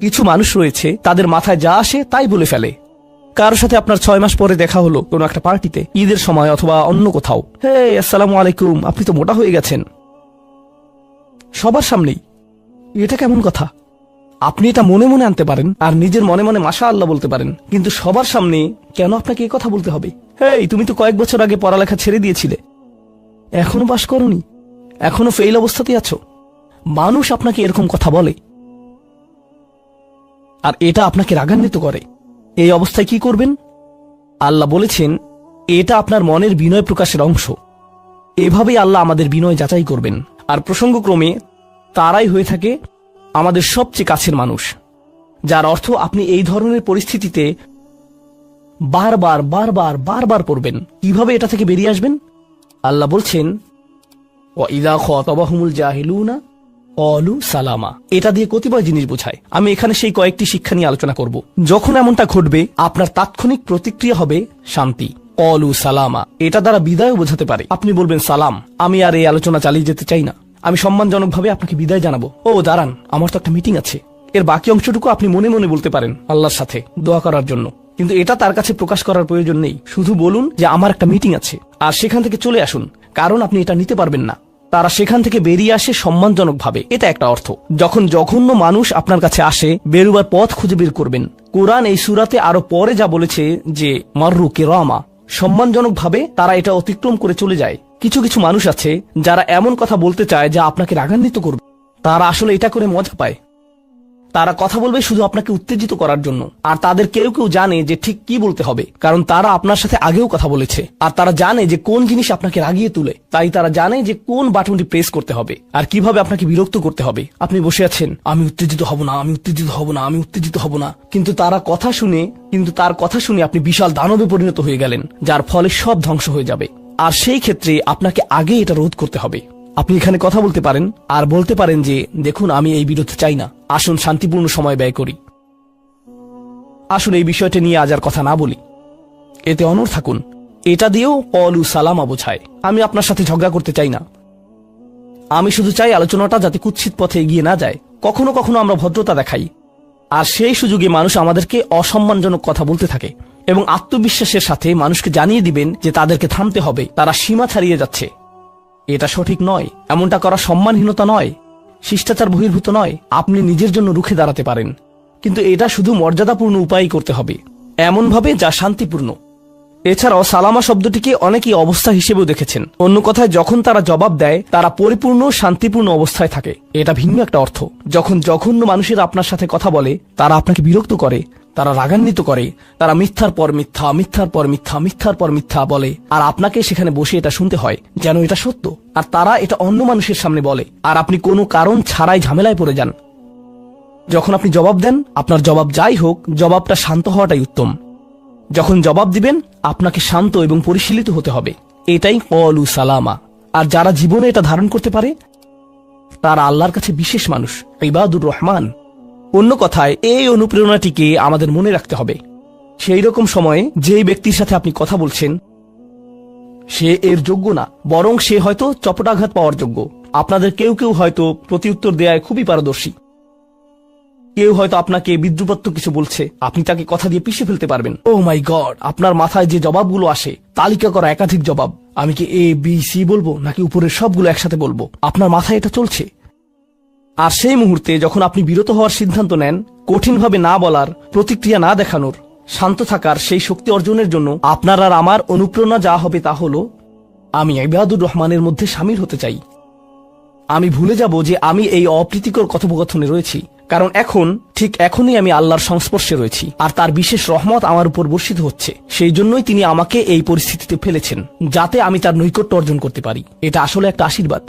কিছু মানুষ রয়েছে তাদের মাথায় যা আসে তাই বলে ফেলে। কারোর সাথে আপনার 6 মাস পরে দেখা হলো কোনো একটা পার্টিতে, ঈদের সময় অথবা অন্য কোথাও, হে আসসালামু আলাইকুম, আপনি তো মোটা হয়ে গেছেন, সবার সামনেই। এটা কেমন কথা? আপনি এটা মনে মনে আনতে পারেন আর নিজের মনে মনে মাশাআল্লাহ বলতে পারেন, কিন্তু সবার সামনে কেন আপনাকে এই কথা বলতে হবে? হেই, তুমি তো কয়েক বছর আগে পড়ালেখা ছেড়ে দিয়েছিলে, এখনো পাস করনি, এখনো ফেল অবস্থাতেই আছো। মানুষ আপনাকে এরকম কথা বলে আর এটা আপনাকে রাগান্বিত করে। এই অবস্থায় কি করবেন? আল্লাহ বলেছেন এটা আপনার মনের বিনয় প্রকাশের অংশ। এভাবেই আল্লাহ আমাদের বিনয় যাচাই করবেন। আর প্রসঙ্গক্রমে তারাই হয়ে থাকে আমাদের সবচেয়ে কাছের মানুষ, যার অর্থ আপনি এই ধরনের পরিস্থিতিতে বারবার বারবার বারবার পড়বেন। কিভাবে এটা থেকে বেরিয়ে আসবেন? আল্লাহ বলছেন ওয়াইযা খাতাবাহুমুল জাহিলুনা ক্বালু সালামা। এটা দিয়ে কতিপয় জিনিস বোঝায়। আমি এখানে সেই কয়েকটি শিক্ষা নিয়ে আলোচনা করব। যখন এমনটা ঘটবে আপনার তাৎক্ষণিক প্রতিক্রিয়া হবে শান্তি, ক্বালু সালামা। এটা দ্বারা বিদায়ও বোঝাতে পারে। আপনি বলবেন সালাম, আমি আর এই আলোচনা চালিয়ে যেতে চাই না, আমি সম্মানজনকভাবে আপনাকে বিদায় জানাবো। ও দাঁড়ান, আমার তো একটা মিটিং আছে। এর বাকি অংশটুকু আপনি মনে মনে বলতে পারেন আল্লাহর সাথে দোয়া করার জন্য, কিন্তু এটা তার কাছে প্রকাশ করার প্রয়োজন নেই। শুধু বলুন যে আমার একটা মিটিং আছে, আর সেখান থেকে চলে আসুন, কারণ আপনি এটা নিতে পারবেন না। তারা সেখান থেকে বেরিয়ে আসে সম্মানজনকভাবে, এটা একটা অর্থ। যখন জঘন্য মানুষ আপনার কাছে আসে, বেরুবার পথ খুঁজে বের করবেন। কোরআন এই সূরাতে আরো পরে যা বলেছে যে মাররু কিরামা, সম্মানজনকভাবে তারা এটা অতিক্রম করে চলে যায়। কিছু কিছু মানুষ আছে যারা এমন কথা বলতে চায় যা আপনাকে রাগান্বিত করবে। তারা আসলে এটা করে মজা পায়। তারা কথা বলবে শুধু আপনাকে উত্তেজিত করার জন্য। আর তাদের কেউ কেউ জানে যে ঠিক কি বলতে হবে, কারণ তারা আপনার সাথে আগেও কথা বলেছে। আর তারা জানে যে কোন জিনিস আপনাকে রাগিয়ে তুলে, তাই তারা জানে যে কোন বাটনটি প্রেস করতে হবে আর কিভাবে আপনাকে বিরক্ত করতে হবে। আপনি বসে আছেন, আমি উত্তেজিত হব না, আমি উত্তেজিত হব না, আমি উত্তেজিত হব না, কিন্তু তার কথা শুনে আপনি বিশাল দানবে পরিণত হয়ে গেলেন, যার ফলে সব ধ্বংস হয়ে যাবে। আর সেই ক্ষেত্রে আপনাকে আগে এটা রোধ করতে হবে। আপনি এখানে কথা বলতে পারেন আর বলতে পারেন যে দেখুন, আমি এই বিরোধ চাই না, আসুন শান্তিপূর্ণ সময় ব্যয় করি, আসুন এই বিষয়টা নিয়ে আজ আর কথা না বলি, এতে অনড় থাকুন। এটা দিয়েও ক্বালু সালামা বোঝায়। আমি আপনার সাথে ঝগড়া করতে চাই না, আমি শুধু চাই আলোচনাটা যাতে কুৎসিত পথে এগিয়ে না যায়। কখনো কখনো আমরা ভদ্রতা দেখাই, আর সেই সুযোগে মানুষ আমাদেরকে অসম্মানজনক কথা বলতে থাকে, এবং আত্মবিশ্বাসের সাথে মানুষকে জানিয়ে দিবেন যে তাদেরকে থামতে হবে, তারা সীমা ছাড়িয়ে যাচ্ছে। এটা সঠিক নয়, এমনটা করা সম্মানহীনতা নয়, শিষ্টাচার বহির্ভূত নয়। আপনি নিজের জন্য রুখে দাঁড়াতে পারেন, কিন্তু এটা শুধু মর্যাদাপূর্ণ উপায়ে করতে হবে, এমনভাবে যা শান্তিপূর্ণ। এছাড়াও সালামা শব্দটিকে অনেকেই অবস্থা হিসেবেও দেখেছেন। অন্য কথায়, যখন তারা জবাব দেয় তারা পরিপূর্ণ শান্তিপূর্ণ অবস্থায় থাকে, এটা ভিন্ন একটা অর্থ। যখন জঘন্য মানুষের আপনার সাথে কথা বলে, তারা আপনাকে বিরক্ত করে, তারা রাগান্বিত করে, তারা মিথ্যার পর মিথ্যা, মিথ্যার পর মিথ্যা, মিথ্যার পর মিথ্যা বলে, আর আপনাকে সেখানে বসে এটা শুনতে হয় যেন এটা সত্য। আর তারা এটা অন্য মানুষের সামনে বলে, আর আপনি কোনো কারণ ছাড়াই ঝামেলায় পড়ে যান। যখন আপনি জবাব দেন, আপনার জবাব যাই হোক, জবাবটা শান্ত হওয়াটাই উত্তম। যখন জবাব দিবেন, আপনাকে শান্ত এবং পরিশীলিত হতে হবে। এটাই ক্বালু সালামা। আর যারা জীবনে এটা ধারণ করতে পারে, তারা আল্লাহর কাছে বিশেষ মানুষ, ইবাদুর রহমান। অন্য কথায়, এই অনুপ্রেরণাটিকে আমাদের মনে রাখতে হবে। সেই রকম সময়ে যেই ব্যক্তির সাথে আপনি কথা বলছেন সে এর যোগ্য না, বরং সে হয়তো চপটাঘাত পাওয়ার যোগ্য। আপনাদের কেউ কেউ হয়তো প্রতিউত্তর দেয়ায় খুবই পারদর্শী, কেউ হয়তো আপনাকে বিদ্রুপাত্মক কিছু বলছে, আপনি তাকে কথা দিয়ে পিষে ফেলতে পারবেন। ও মাই গড, আপনার মাথায় যে জবাবগুলো আসে, তালিকা করা একাধিক জবাব, আমি কি এ বি সি বলবো নাকি উপরের সবগুলো একসাথে বলবো, আপনার মাথায় এটা চলছে। আর সেই মুহূর্তে যখন আপনি বিরত হওয়ার সিদ্ধান্ত নেন, কঠিনভাবে না বলার, প্রতিক্রিয়া না দেখানোর, শান্ত থাকার সেই শক্তি অর্জনের জন্য আপনার আর আমার অনুপ্রেরণা যা হবে তা হলো, আমি ইবাদুর রহমানের মধ্যে শামিল হতে চাই। আমি ভুলে যাব যে আমি এই অপ্রীতিকর কথোপকথনে রয়েছি, কারণ এখনই আমি আল্লাহর সংস্পর্শে রয়েছি, আর তার বিশেষ রহমত আমার উপর বর্ষিত হচ্ছে। সেই জন্যই তিনি আমাকে এই পরিস্থিতিতে ফেলেছেন, যাতে আমি তার নৈকট্য অর্জন করতে পারি। এটা আসলে একটা আশীর্বাদ।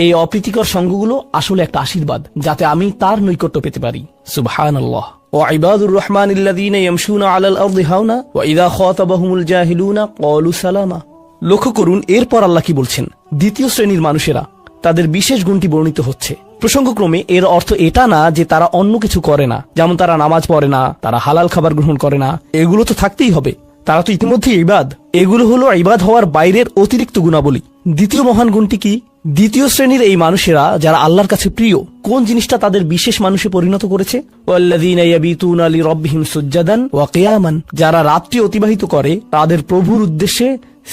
এই অপ্রীতিকর সঙ্গগুলো আসলে একটা আশীর্বাদ, যাতে আমি তার নৈকট্য পেতে পারি। সুবহানাল্লাহ। وعباد الرحمن الذين يمشون على الأرض هونا وإذا خاطبهم الجاهلون قالوا سلاما। লক্ষ্য করুন এরপর আল্লাহ কি বলছেন। দ্বিতীয় শ্রেণীর মানুষেরা, তাদের বিশেষ গুণটি বর্ণিত হচ্ছে। প্রসঙ্গক্রমে এর অর্থ এটা না যে তারা অন্য কিছু করে না, যেমন তারা নামাজ পড়ে না, তারা হালাল খাবার গ্রহণ করে না। এগুলো তো থাকতেই হবে, তারা তো ইতিমধ্যে ইবাদ। এগুলো হলো ইবাদ হওয়ার বাইরের অতিরিক্ত গুণাবলী। দ্বিতীয় মহান গুণটি কি? দ্বিতীয় শ্রেণীর এই মানুষেরা যারা আল্লাহর কাছে প্রিয়, কোন জিনিসটা তাদের বিশেষ মানুষে পরিণত করেছে? ওয়াল্লাযীনা ইয়াবিতুনা লিরাব্বিহিম সুজ্জাদান ওয়া কিয়ামান, যারা রাত্রি অতিবাহিত করে তাদের প্রভুর উদ্দেশ্যে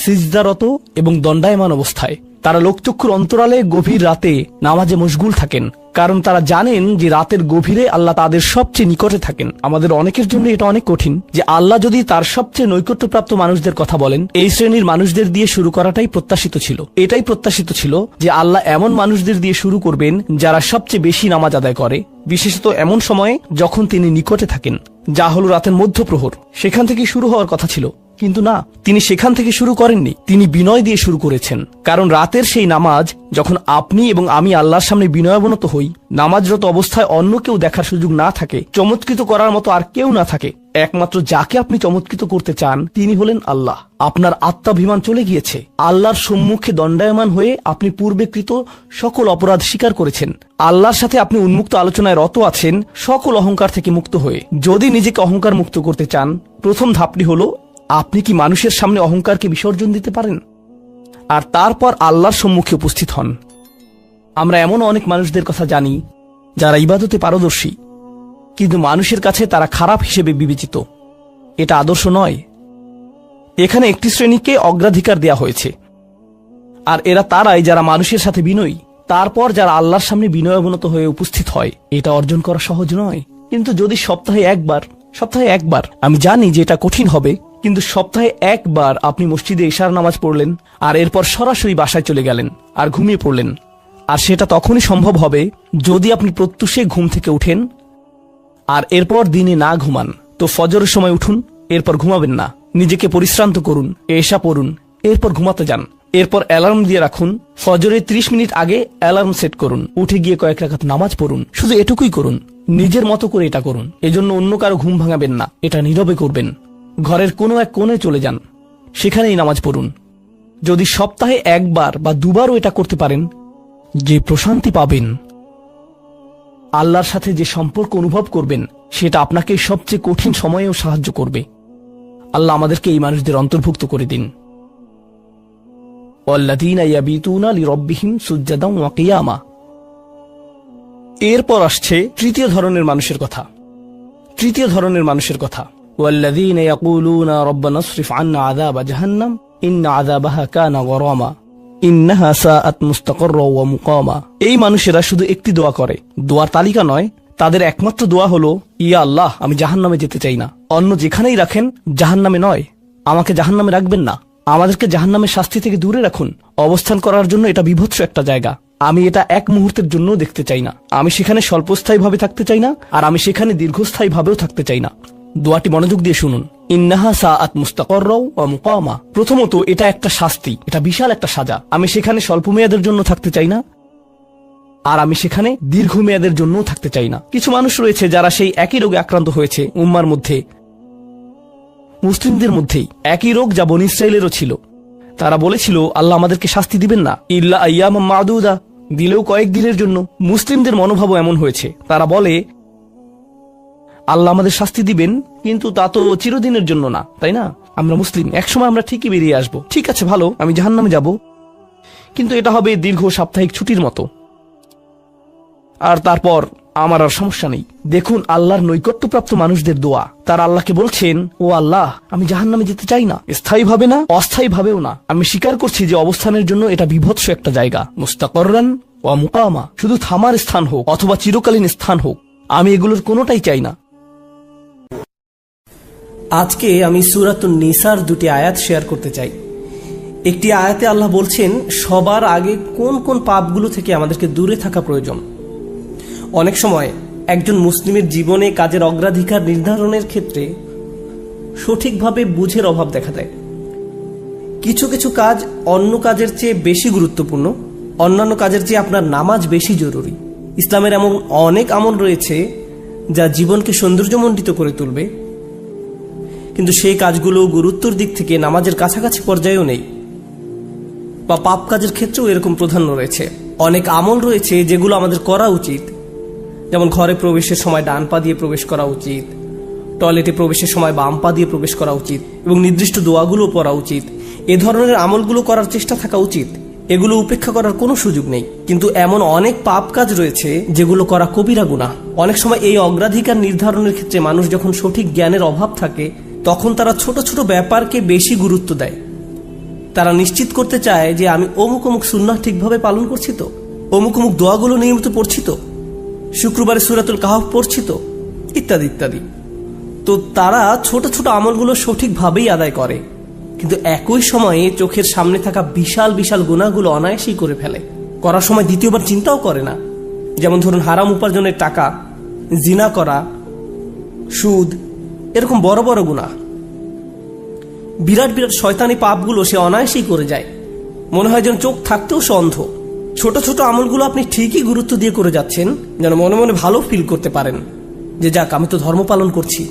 সিজদারত এবং দণ্ডায়মান অবস্থায়। তারা লোকচক্ষুর অন্তরালে গভীর রাতে নামাজে মশগুল থাকেন, কারণ তারা জানেন যে রাতের গভীরে আল্লাহ তাদের সবচেয়ে নিকটে থাকেন। আমাদের অনেকের জন্য এটা অনেক কঠিন যে আল্লাহ যদি তার সবচেয়ে নৈকট্যপ্রাপ্ত মানুষদের কথা বলেন, এই শ্রেণীর মানুষদের দিয়ে শুরু করাটাই প্রত্যাশিত ছিল। এটাই প্রত্যাশিত ছিল যে আল্লাহ এমন মানুষদের দিয়ে শুরু করবেন যারা সবচেয়ে বেশি নামাজ আদায় করে, বিশেষত এমন সময়ে যখন তিনি নিকটে থাকেন, যা হলো রাতের মধ্যপ্রহর। সেখান থেকে শুরু হওয়ার কথা ছিল, কিন্তু না, তিনি সেখান থেকে শুরু করেননি। তিনি বিনয় দিয়ে শুরু করেছেন, কারণ রাতের সেই নামাজ যখন আপনি এবং আমি আল্লাহর সামনে বিনয়াবনত হই, নামাজরত অবস্থায় অন্য কেউ দেখার সুযোগ না থাকে, চমৎকৃত করার মতো আর কেউ না থাকে, একমাত্র যাকে আপনি চমৎকৃত করতে চান তিনি হলেন আল্লাহ। আপনার আত্মাভিমান চলে গিয়েছে, আল্লাহর সম্মুখে দণ্ডায়মান হয়ে আপনি পূর্বেকৃত সকল অপরাধ স্বীকার করেছেন, আল্লাহর সাথে আপনি উন্মুক্ত আলোচনায় রত আছেন, সকল অহংকার থেকে মুক্ত হয়ে। যদি নিজেকে অহংকার মুক্ত করতে চান, প্রথম ধাপটি হলো আপনি কি মানুষের সামনে অহংকারকে বিসর্জন দিতে পারেন, আর তারপর আল্লাহর সম্মুখে উপস্থিত হন। আমরা এমন অনেক মানুষদের কথা জানি যারা ইবাদতে পারদর্শী, কিন্তু মানুষের কাছে তারা খারাপ হিসেবে বিবেচিত। এটা আদর্শ নয়। এখানে একটি শ্রেণীকে অগ্রাধিকার দেয়া হয়েছে, আর এরা তারাই যারা মানুষের সাথে বিনয়ী। তারপর যারা আল্লাহর সামনে বিনয়াবনত হয়ে উপস্থিত হয়, এটা অর্জন করা সহজ নয়। কিন্তু যদি সপ্তাহে একবার, আমি জানি যে এটা কঠিন হবে, কিন্তু সপ্তাহে একবার আপনি মসজিদে ইশার নামাজ পড়লেন, আর এরপর সরাসরি বাসায় চলে গেলেন আর ঘুমিয়ে পড়লেন, আর সেটা তখনই সম্ভব হবে যদি আপনি প্রত্যুষে ঘুম থেকে উঠেন, আর এরপর দিনে না ঘুমান। তো ফজরের সময় উঠুন, এরপর ঘুমাবেন না, নিজেকে পরিশ্রান্ত করুন, এশা পড়ুন, এরপর ঘুমাতে যান। এরপর অ্যালার্ম দিয়ে রাখুন, ফজরের 30 মিনিট আগে অ্যালার্ম সেট করুন, উঠে গিয়ে কয়েক রাকাত নামাজ পড়ুন। শুধু এটুকুই করুন, নিজের মতো করে এটা করুন। এজন্য অন্য কারো ঘুম ভাঙাবেন না, এটা নীরবে করবেন। ঘরের কোনো এক কোণে চলে যান, সেখানেই নামাজ পড়ুন। যদি সপ্তাহে একবার বা দুবারও এটা করতে পারেন, যে প্রশান্তি পাবেন, আল্লাহর সাথে যে সম্পর্ক অনুভব করবেন, সেটা আপনাকে সবচেয়ে কঠিন সময়েও সাহায্য করবে। আল্লাহ আমাদেরকে এই মানুষদের অন্তর্ভুক্ত করে দিন। ওয়াল্লাযীনা ইয়াবিতুনা লিরাব্বিহিম সুজ্জাদান ওয়া কিয়ামা। এরপর আসছে তৃতীয় ধরনের মানুষের কথা। ওয়াল্লাযীনা ইয়াকুলুনা রাব্বানা ইসরিফ আন্না আযাবা জাহান্নাম ইন্না আযাবাহা কানা গরামা ইন্নাহা সাআত মুস্তাকাররা ওয়া মুকামা। এই মানুষেরা শুধু একটি দোয়া করে, দোয়ার তালিকা নয়, তাদের একমাত্র দোয়া হলো, ইয়া আল্লাহ, আমি জাহান্নামে যেতে চাই না। অন্য যেখানেই রাখেন, জাহান্নামে নয়, আমাকে জাহান্নামে রাখবেন না, আমাদেরকে জাহান্নামের শাস্তি থেকে দূরে রাখুন। অবস্থান করার জন্য এটা বিভৎস একটা জায়গা, আমি এটা এক মুহূর্তের জন্য দেখতে চাই না। আমি সেখানে স্বল্পস্থায়ী ভাবে থাকতে চাই না, আর আমি সেখানে দীর্ঘস্থায়ী ভাবেও থাকতে চাই না। দোয়াটি মনোযোগ দিয়ে শুনুন। ইন্নাহা সাআত মুস্তাকাররা ওয়া মুকামা। প্রথমত, এটা একটা শাস্তি, এটা বিশাল একটা সাজা। আমি সেখানে স্বল্প মেয়াদের জন্য থাকতে চাই না, আর আমি সেখানে দীর্ঘমেয়াদের জন্যও থাকতে চাই না। কিছু মানুষ রয়েছে যারা সেই একই রোগে আক্রান্ত হয়েছে, উম্মার মধ্যে, মুসলিমদের মধ্যেই একই রোগ যা বনী ইসরাইলেরও ছিল। তারা বলেছিল, আল্লাহ আমাদেরকে শাস্তি দিবেন না, ইল্লা আইয়ামাম মাদুদা, দিলেও কয়েকদিনের জন্য। মুসলিমদের মনোভাবও এমন হয়েছে, তারা বলে আল্লাহ আমাদের শাস্তি দিবেন, কিন্তু তা তো চিরদিনের জন্য না, তাই না? আমরা মুসলিম, একসময় আমরা ঠিকই বেরিয়ে আসবো। ঠিক আছে, ভালো, আমি জাহান্নামে যাব, কিন্তু এটা হবে দীর্ঘ সাপ্তাহিক ছুটির মতো, আর তারপর আমার আর সমস্যা নেই। দেখুন আল্লাহর নৈকট্যপ্রাপ্ত মানুষদের দোয়া। তারা আল্লাহকে বলছেন, ও আল্লাহ, আমি জাহান্নামে যেতে চাই না, স্থায়ী ভাবে না, অস্থায়ী ভাবেও না। আমি স্বীকার করছি যে অবস্থানের জন্য এটা বিভৎস একটা জায়গা, মুস্তাকাররান ওয়া মুকামা। শুধু থামার স্থান হোক অথবা চিরকালীন স্থান হোক, আমি এগুলোর কোনোটাই চাই না। আজকে আমি সূরাতুন নিসার দুটি আয়াত শেয়ার করতে চাই। একটি আয়াতে আল্লাহ বলছেন সবার আগে কোন কোন পাপগুলো থেকে আমাদেরকে দূরে থাকা প্রয়োজন। অনেক সময় একজন মুসলিমের জীবনে কাজের অগ্রাধিকার নির্ধারণের ক্ষেত্রে সঠিকভাবে বুঝের অভাব দেখা দেয়। কিছু কিছু কাজ অন্য কাজের চেয়ে বেশি গুরুত্বপূর্ণ, অন্যান্য কাজের চেয়ে আপনার নামাজ বেশি জরুরি। ইসলামের এমন অনেক আমল রয়েছে যা জীবনকে সৌন্দর্যমণ্ডিত করে তুলবে, কিন্তু সেই কাজগুলো গুরুত্বর দিক থেকে নামাজের কাছাকাছি পর্যায়েও নেই, বা পাপ কাজের ক্ষেত্রেও এরকম প্রাধান্য রয়েছে। অনেক আমল রয়েছে যেগুলো আমাদের করা উচিত, যেমন ঘরে প্রবেশের সময় ডান পা দিয়ে প্রবেশ করা উচিত, টয়লেটে প্রবেশের সময় বাম পা দিয়ে প্রবেশ করা উচিত, এবং নির্দিষ্ট দোয়াগুলো পড়া উচিত। এ ধরনের আমলগুলো করার চেষ্টা থাকা উচিত, এগুলো উপেক্ষা করার কোনো সুযোগ নেই। কিন্তু এমন অনেক পাপ কাজ রয়েছে যেগুলো করা কবিরা গুনাহ। অনেক সময় এই অগ্রাধিকার নির্ধারণের ক্ষেত্রে মানুষ যখন সঠিক জ্ঞানের অভাব থাকে তখন তারা ছোট ছোট ব্যাপারকে বেশি গুরুত্ব দেয়। তারা নিশ্চিত করতে চায় যে আমি অমুক অমুক সুন্নাহ ঠিকভাবে পালন করছি তো, অমুক অমুক দোয়াগুলো নিয়মিত পড়ছি তো, শুক্রবারে সূরাতুল কাহফ পড়ছি তো, ইত্যাদি ইত্যাদি। তো তারা ছোট ছোট আমলগুলো সঠিকভাবেই আদায় করে, কিন্তু একই সময়ে চোখের সামনে থাকা বিশাল বিশাল গুনাহগুলো অনায়াসেই করে ফেলে। করার সময় দ্বিতীয়বার চিন্তাও করে না। যেমন ধরুন হারাম উপার্জনের টাকা, জিনা করা, সুদ, এরকম বড় বড় গুনাহ, বিরাট বিরাট শয়তানি পাপগুলো সে অনায়াসেই করে যায়। মনে হয় যেন চোখ থাকতেও সে অন্ধ। ছোট ছোট আমলগুলো আপনি ঠিকই গুরুত্ব দিয়ে করে যাচ্ছেন, যেন মনে মনে ভালো ফিল করতে পারেন যে যাক আমি তো ধর্ম পালন করছি।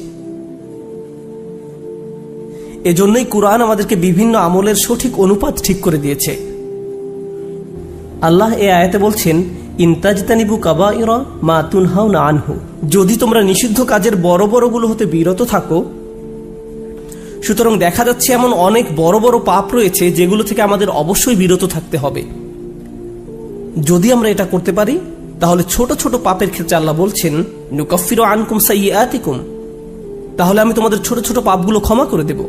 এজন্যই কুরআন আমাদেরকে বিভিন্ন আমলের সঠিক অনুপাত ঠিক করে দিয়েছে। আল্লাহ এই আয়াতে বলছেন, ইনতাজতানিবু কাবাইরা মা তুনহাউনা আনহু, যদি তোমরা নিষিদ্ধ কাজের বড় বড়গুলো হতে বিরত থাকো। সুতরাং দেখা যাচ্ছে এমন অনেক বড় বড় পাপ রয়েছে যেগুলো থেকে আমাদের অবশ্যই বিরত থাকতে হবে। যদি আমরা এটা করতে পারি তাহলে ছোট ছোট পাপের ক্ষেত্রে আল্লাহ বলছেন, নুকাফিরু আনকুম সাইয়্যাতিকুম, তাহলে আমি তোমাদের ছোট ছোট পাপগুলো ক্ষমা করে দেব।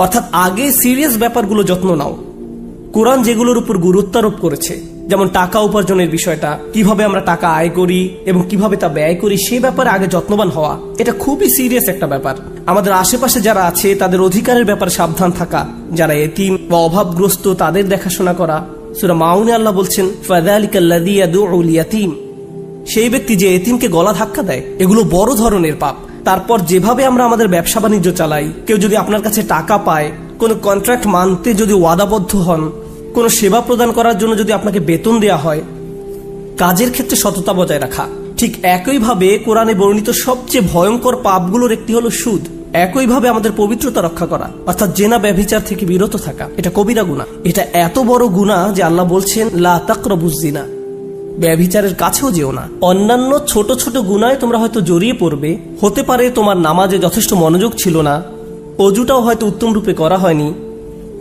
অর্থাৎ আগে সিরিয়াস ব্যাপারগুলো যত্ন নাও। কোরআন যেগুলোর উপর গুরুত্ব আরোপ করেছে, যেমন টাকা উপার্জনের বিষয়টা, কিভাবে আমরা টাকা আয় করি এবং কিভাবে তা ব্যয় করি, সে ব্যাপারে আগে যত্নবান হওয়া, এটা খুবই সিরিয়াস একটা ব্যাপার। আমাদের আশেপাশে যারা আছে তাদের অধিকারের ব্যাপারে সাবধান থাকা, যারা এতিম বা অভাবগ্রস্ত তাদের দেখাশোনা করা। সূরা মাউনে আল্লাহ বলছেন, ফাযালিকাল্লাযী ইয়াদউল ইয়াতীম, সেই ব্যক্তি যে এতিমকে গলা ধাক্কা দেয়। এগুলো বড় ধরনের পাপ। তারপর যেভাবে আমরা আমাদের ব্যবসা বাণিজ্য চালাই, কেউ যদি আপনার কাছে টাকা পায়, কোনো কন্ট্রাক্ট মানতে যদি ওয়াদাবদ্ধ হন, কোনো সেবা প্রদান করার জন্য যদি আপনাকে বেতন দেয়া হয়, কাজের ক্ষেত্রে সততা বজায় রাখা। ঠিক একইভাবে কোরআনে বর্ণিত সবচেয়ে ভয়ঙ্কর পাপগুলোর একটি হলো সুদ। একইভাবে আমাদের পবিত্রতা রক্ষা করা, অর্থাৎ জেনা ব্যভিচার থেকে বিরত থাকা, এটা কবিরা গুনাহ। এটা এত বড় গুনাহ যে আল্লাহ বলছেন, লা তাকরাবুজ জিনা, ব্যভিচারের কাছেও যেও না। অন্যান্য ছোট ছোট গুনায় তোমরা হয়তো জড়িয়ে পড়বে। হতে পারে তোমার নামাজে যথেষ্ট মনোযোগ ছিল না, অজুটাও হয়তো উত্তম রূপে করা হয়নি।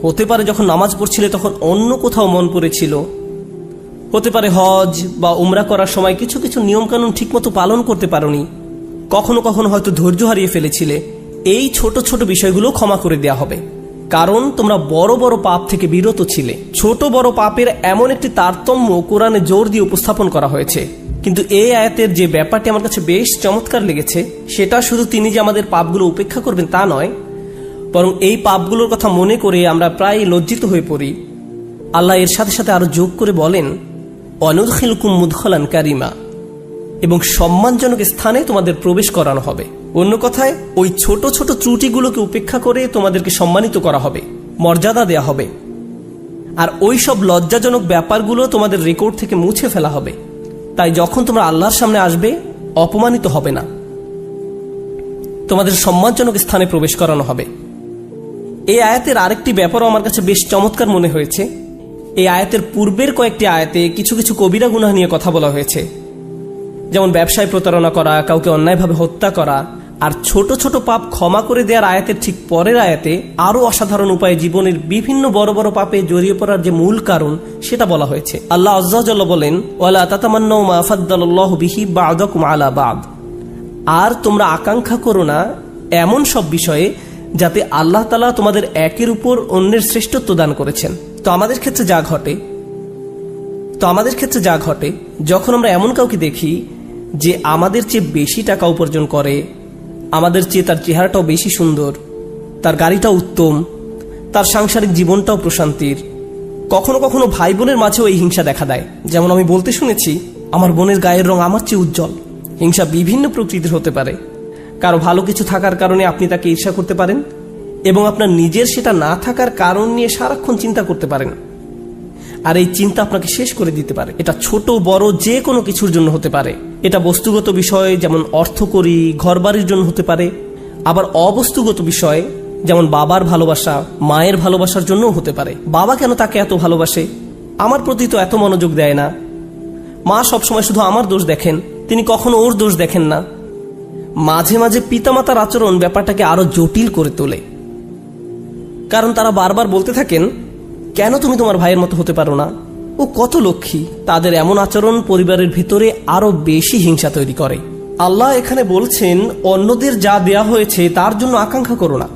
হতে পারে যখন নামাজ পড়ছিলে তখন অন্য কোথাও মন পড়েছিল। হতে পারে হজ বা উমরা করার সময় কিছু কিছু নিয়মকানুন ঠিকমতো পালন করতে পারোনি। কখনো কখনো হয়তো ধৈর্য হারিয়ে ফেলেছিলে। এই ছোট ছোট বিষয়গুলো ক্ষমা করে দেয়া হবে, কারণ তোমরা বড় বড় পাপ থেকে বিরত ছিলে। ছোট বড় পাপের এমন একটি তারতম্য কোরআনে জোর দিয়ে উপস্থাপন করা হয়েছে। কিন্তু এই আয়াতের যে ব্যাপারটি আমার কাছে বেশ চমৎকার লেগেছে, সেটা শুধু তিনি যে আমাদের পাপগুলো উপেক্ষা করবেন তা নয়, বরং এই পাপগুলোর কথা মনে করে আমরা প্রায় লজ্জিত হয়ে পড়ি। আল্লাহ এর সাথে সাথে আরো যোগ করে বলেন, অনুদখিলকুম মুদখলান কারিমা, এবং সম্মানজনক স্থানে তোমাদের প্রবেশ করানো হবে। অন্য কথায় ওই ছোট ছোট ত্রুটিগুলোকে উপেক্ষা করে তোমাদেরকে সম্মানিত করা হবে, মর্যাদা দেয়া হবে। আর ওই সব লজ্জাজনক ব্যাপারগুলো তোমাদের রেকর্ড থেকে মুছে ফেলা হবে। তাই যখন তোমরা আল্লাহর সামনে আসবে, অপমানিত হবে না, তোমাদের সম্মানজনক স্থানে প্রবেশ করানো হবে। এই আয়াতের আরেকটি ব্যাপারও আমার কাছে বেশ চমৎকার মনে হয়েছে। এই আয়াতের পূর্বের কয়েকটি আয়াতে কিছু কিছু কবিরা গুনাহ নিয়ে কথা বলা হয়েছে, যেমন ব্যবসায় প্রতারণা করা, কাউকে অন্যায়ভাবে হত্যা করা। আর ছোট ছোট পাপ ক্ষমা করে দেওয়ার আয়াতের ঠিক পরের আয়াতে আরো অসাধারণ উপায়ে জীবনের বিভিন্ন বড় বড় পাপে জড়িয়ে পড়ার যে মূল কারণ সেটা বলা হয়েছে। আল্লাহ আযজা ওয়া জাল্লা বলেন, ওয়ালা তাতামান্নাউ মা ফাদ্দালাল্লাহু বিহি বা'দাকুম আলা বা'দ, আর তোমরা আকাঙ্ক্ষা করো না এমন সব বিষয়ে যাতে আল্লাহ তাআলা তোমাদের একের উপর অন্যের শ্রেষ্ঠত্ব দান করেছেন। তো আমাদের ক্ষেত্রে যা ঘটে যখন আমরা এমন কাউকে দেখি যে আমাদের চেয়ে বেশি টাকা উপার্জন করে, আমাদের চেয়ে তার চেহারাটাও বেশি সুন্দর, তার গাড়িটাও উত্তম, তার সাংসারিক জীবনটাও প্রশান্তির, কখনো কখনো ভাই বোনের মাঝেও এই হিংসা দেখা দেয়। যেমন আমি বলতে শুনেছি, আমার বোনের গায়ের রং আমার চেয়ে উজ্জ্বল। হিংসা বিভিন্ন প্রকৃতির হতে পারে। কারো ভালো কিছু থাকার কারণে আপনি তাকে ঈর্ষা করতে পারেন, এবং আপনার নিজের সেটা না থাকার কারণ নিয়ে সারাক্ষণ চিন্তা করতে পারেন। আর এই চিন্তা আপনাকে শেষ করে দিতে পারে। এটা ছোট বড় যে কোনো কিছুর জন্য হতে পারে। এটা বস্তুগত বিষয়, যেমন অর্থকড়ি, ঘরবাড়ির জন্য হতে পারে। আবার অবস্তুগত বিষয়, যেমন বাবার ভালোবাসা, মায়ের ভালোবাসার জন্যও হতে পারে। বাবা কেন তাকে এত ভালোবাসে, আমার প্রতি তো এত মনোযোগ দেয় না। মা সবসময় শুধু আমার দোষ দেখেন, তিনি কখনো ওর দোষ দেখেন না। মাঝে মাঝে পিতামাতার আচরণ ব্যাপারটাকে আরো জটিল করে তোলে, কারণ তারা বারবার বলতে থাকেন, কেন তুমি তোমার ভাইয়ের মতো হতে পারো না? ও কত লক্ষ্মী। তাদের এমন আচরণ পরিবারের ভিতরে আরো বেশি হিংসা তৈরি করে। আল্লাহ এখানে বলছেন, অন্যদের যা দেয়া হয়েছে তার জন্য আকাঙ্ক্ষা করো না।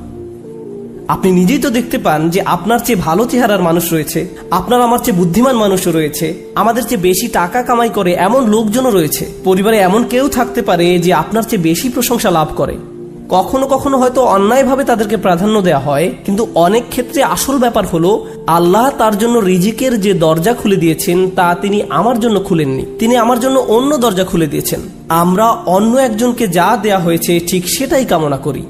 আপনি নিজেই তো দেখতে পান যে আপনার চেয়ে ভালো চেহারার মানুষ রয়েছে, আপনার আমার চেয়ে বুদ্ধিমান মানুষও রয়েছে, আমাদের চেয়ে বেশি টাকা কামাই করে এমন লোকজনও রয়েছে। পরিবারে এমন কেউ থাকতে পারে যে আপনার চেয়ে বেশি প্রশংসা লাভ করে। কখনো কখনো হয়তো অন্যায়ভাবে তাদেরকে প্রাধান্য দেওয়া হয়, কিন্তু অনেক ক্ষেত্রে আসল ব্যাপার হলো আল্লাহ তার জন্য রিজিকের যে দরজা খুলে দিয়েছেন তা তিনি আমার জন্য খুলেননি, তিনি আমার জন্য অন্য দরজা খুলে দিয়েছেন। আমরা অন্য একজনকে যা দেয়া হয়েছে ঠিক সেটাই কামনা করি।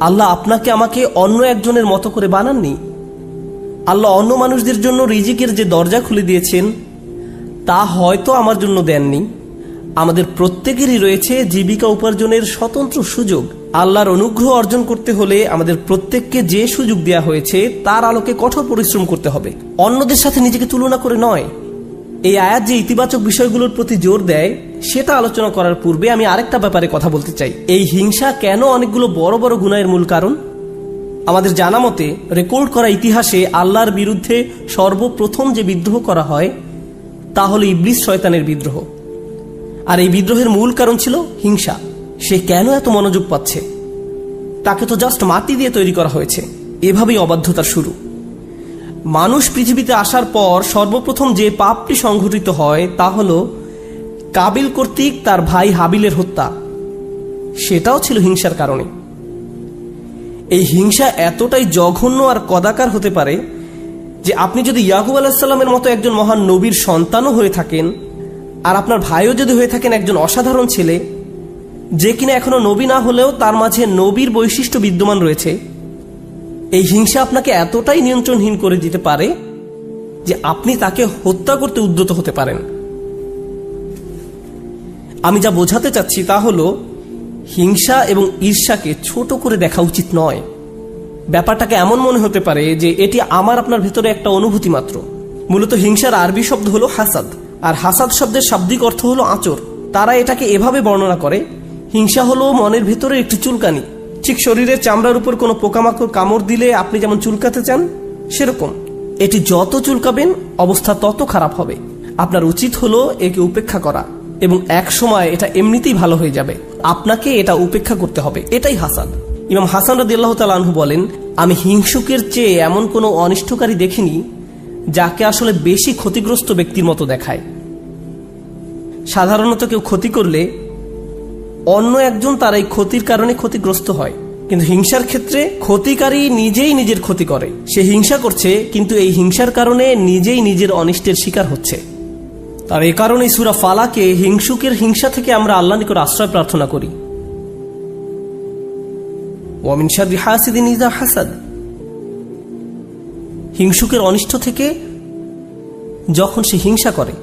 আল্লাহ আপনাকে আমাকে অন্য একজনের মতো করে বানাননি। আল্লাহ অন্য মানুষদের জন্য রিজিকের যে দরজা খুলে দিয়েছেন তা হয়তো আমার জন্য দেননি। আমাদের প্রত্যেকেরই রয়েছে জীবিকা উপার্জনের স্বতন্ত্র সুযোগ। আল্লাহর অনুগ্রহ অর্জন করতে হলে আমাদের প্রত্যেককে যে সুযোগ দেওয়া হয়েছে তার আলোকে কঠোর পরিশ্রম করতে হবে, অন্যদের সাথে নিজেকে তুলনা করে নয়। এই আয়াত যে ইতিবাচক বিষয়গুলোর প্রতি জোর দেয় সেটা আলোচনা করার পূর্বে আমি আরেকটা ব্যাপারে কথা বলতে চাই। এই হিংসা কেন অনেকগুলো বড় বড় গুনাহের মূল কারণ? আমাদের জানা মতে রেকর্ড করা ইতিহাসে আল্লাহর বিরুদ্ধে সর্বপ্রথম যে বিদ্রোহ করা হয় তা হলো ইবলিস শয়তানের বিদ্রোহ। আর এই বিদ্রোহের মূল কারণ ছিল হিংসা। সে কেন এত মনোযোগ পাচ্ছে? তাকে তো জাস্ট মাটি দিয়ে তৈরি করা হয়েছে। এভাবেই অবাধ্যতার শুরু। মানুষ পৃথিবীতে আসার পর সর্বপ্রথম যে পাপটি সংঘটিত হয় তা হলো কাবিল কর্তৃক তার ভাই হাবিলের হত্যা। সেটাও ছিল হিংসার কারণে। এই হিংসা এতটাই জঘন্য আর কদাকার হতে পারে যে আপনি যদি ইয়াকুব আলাইহিস সালামের মতো একজন মহান নবীর সন্তানও হয়ে থাকেন, আর আপনার ভাইও যদি হয়ে থাকেন একজন অসাধারণ ছেলে যে কিনা এখনো নবী না হলেও তার মাঝে নবীর বৈশিষ্ট্য বিদ্যমান রয়েছে, এই হিংসা আপনাকে এতটাই নিয়ন্ত্রণহীন করে দিতে পারে যে আপনি তাকে হত্যা করতে উদ্যত হতে পারেন। আমি যা বোঝাতে চাচ্ছি তা হলো হিংসা এবং ঈর্ষাকে ছোট করে দেখা উচিত নয়। ব্যাপারটাকে এমন মনে হতে পারে যে এটি আমার আপনার ভেতরে একটা অনুভূতি মাত্র। মূলত হিংসার আরবি শব্দ হলো হাসাদ, আর হাসাদ শব্দের শাব্দিক অর্থ হলো আঁচড়। তারা এটাকে এভাবে বর্ণনা করে, হিংসা হলো মনের ভেতরে একটি চুলকানি। ঠিক শরীরের চামড়ার উপর কোনো পোকামাকড় কামড় দিলে আপনি যেমন চুলকাতে চান সেরকম। এটি যত চুলকাবেন অবস্থা তত খারাপ হবে। আপনার উচিত হলো একে উপেক্ষা করা, এবং এক সময় এটা এমনিতেই ভালো হয়ে যাবে। আপনাকে এটা উপেক্ষা করতে হবে। এটাই হাসাদ। ইমাম হাসান রাদিয়াল্লাহু তাআলা আনহু বলেন, আমি হিংসুকের চেয়ে এমন কোনো অনিষ্টকারী দেখিনি যাকে আসলে বেশি ক্ষতিগ্রস্ত ব্যক্তির মতো দেখায়। সাধারণত কেউ ক্ষতি করলে অন্য একজন তার এই ক্ষতির কারণে ক্ষতিগ্রস্ত হয়, কিন্তু হিংসার ক্ষেত্রে ক্ষতিকারী নিজেই নিজের ক্ষতি করে। সে হিংসা করছে কিন্তু এই হিংসার কারণে নিজেই নিজের অনিষ্টের শিকার হচ্ছে। আর এই কারণেই সূরা ফালাকে হিংসুকের হিংসা থেকে আমরা আল্লাহর নিকট আশ্রয় প্রার্থনা করি। ওয়া মিন শাররি হাসিদিন ইযা হাসাদ। হিংসুকের অনিষ্ট থেকে যখন সে হিংসা করে,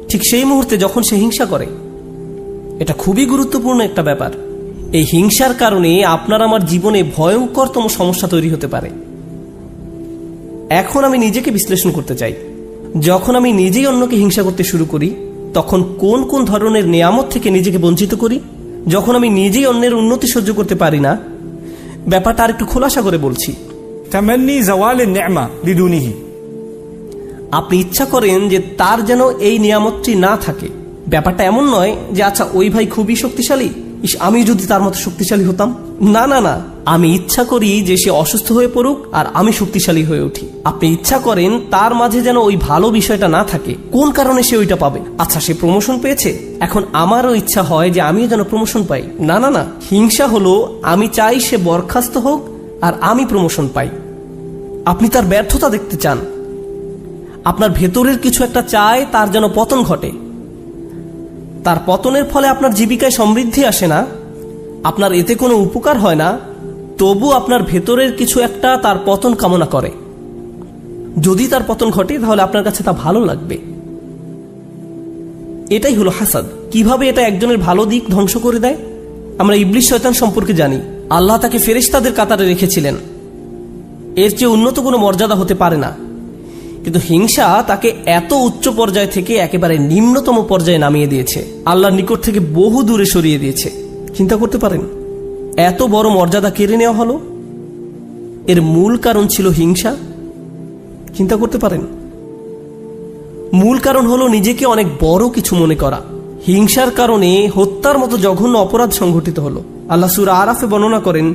ঠিক সেই মুহূর্তে যখন সে হিংসা করে, এটা খুবই গুরুত্বপূর্ণ একটা ব্যাপার। এই হিংসার কারণে আপনার আমার জীবনে ভয়ঙ্করতম সমস্যা তৈরি হতে পারে। এখন আমি নিজেকে বিশ্লেষণ করতে চাই। যখন আমি নিজেই অন্যকে হিংসা করতে শুরু করি তখন কোন কোন ধরনের নিয়ামত থেকে নিজেকে বঞ্চিত করি? যখন আমি নিজেই অন্যের উন্নতি সহ্য করতে পারি না, ব্যাপারটা আর একটু খোলাসা করে বলছি। তামান্নি জাওয়ালিন নি'মা বিদুনিহি। আপনি ইচ্ছা করেন যে তার যেন এই নিয়ামতটি না থাকে। ব্যাপারটা এমন নয় যে আচ্ছা ওই ভাই খুবই শক্তিশালী, আমি যদি তার মতো শক্তিশালী হতাম। না না না, আমি ইচ্ছা করি যে সে অসুস্থ হয়ে পড়ুক আর আমি শক্তিশালী হয়ে উঠি। আপনি ইচ্ছা করেন তার মাঝে যেন ওই ভালো বিষয়টা না থাকে। কোন কারণে সে ওইটা পাবে? আচ্ছা সে প্রমোশন পেয়েছে, এখন আমারও ইচ্ছা হয় যে আমিও যেন প্রমোশন পাই। না না না, হিংসা হলো আমি চাই সে বরখাস্ত হোক আর আমি প্রমোশন পাই। আপনি তার ব্যর্থতা দেখতে চান। আপনার ভেতরের কিছু একটা চায় তার যেন পতন ঘটে। তার পতনের ফলে আপনার জীবিকায় সমৃদ্ধি আসে না, আপনার এতে কোনো উপকার হয় না, তবু আপনার ভেতরের কিছু একটা তার পতন কামনা করে। যদি তার পতন ঘটে তাহলে আপনার কাছে তা ভালো লাগবে। এটাই হলো হাসাদ। কিভাবে এটা একজনের ভালো দিক ধ্বংস করে দেয়? আমরা ইবলিস শয়তান সম্পর্কে জানি। আল্লাহ তাকে ফেরেশতাদের কাতারে রেখেছিলেন, এর চেয়ে উন্নত কোনো মর্যাদা হতে পারে না। কিন্তু হিংসা তাকে এত উচ্চ পর্যায় থেকে একেবারে নিম্নতম পর্যায়ে নামিয়ে দিয়েছে, আল্লাহর নিকট থেকে বহু দূরে সরিয়ে দিয়েছে। চিন্তা করতে পারেন এত বড় মর্যাদা কেড়ে নেওয়া হলো। এর মূল কারণ ছিল হিংসা। চিন্তা করতে পারেন? মূল কারণ হলো নিজেকে অনেক বড় কিছু মনে করা। হিংসার কারণে হত্যার মতো জঘন্য অপরাধ সংঘটিত হলো। আল্লাহ সূরা আরাফে বর্ণনা করেন,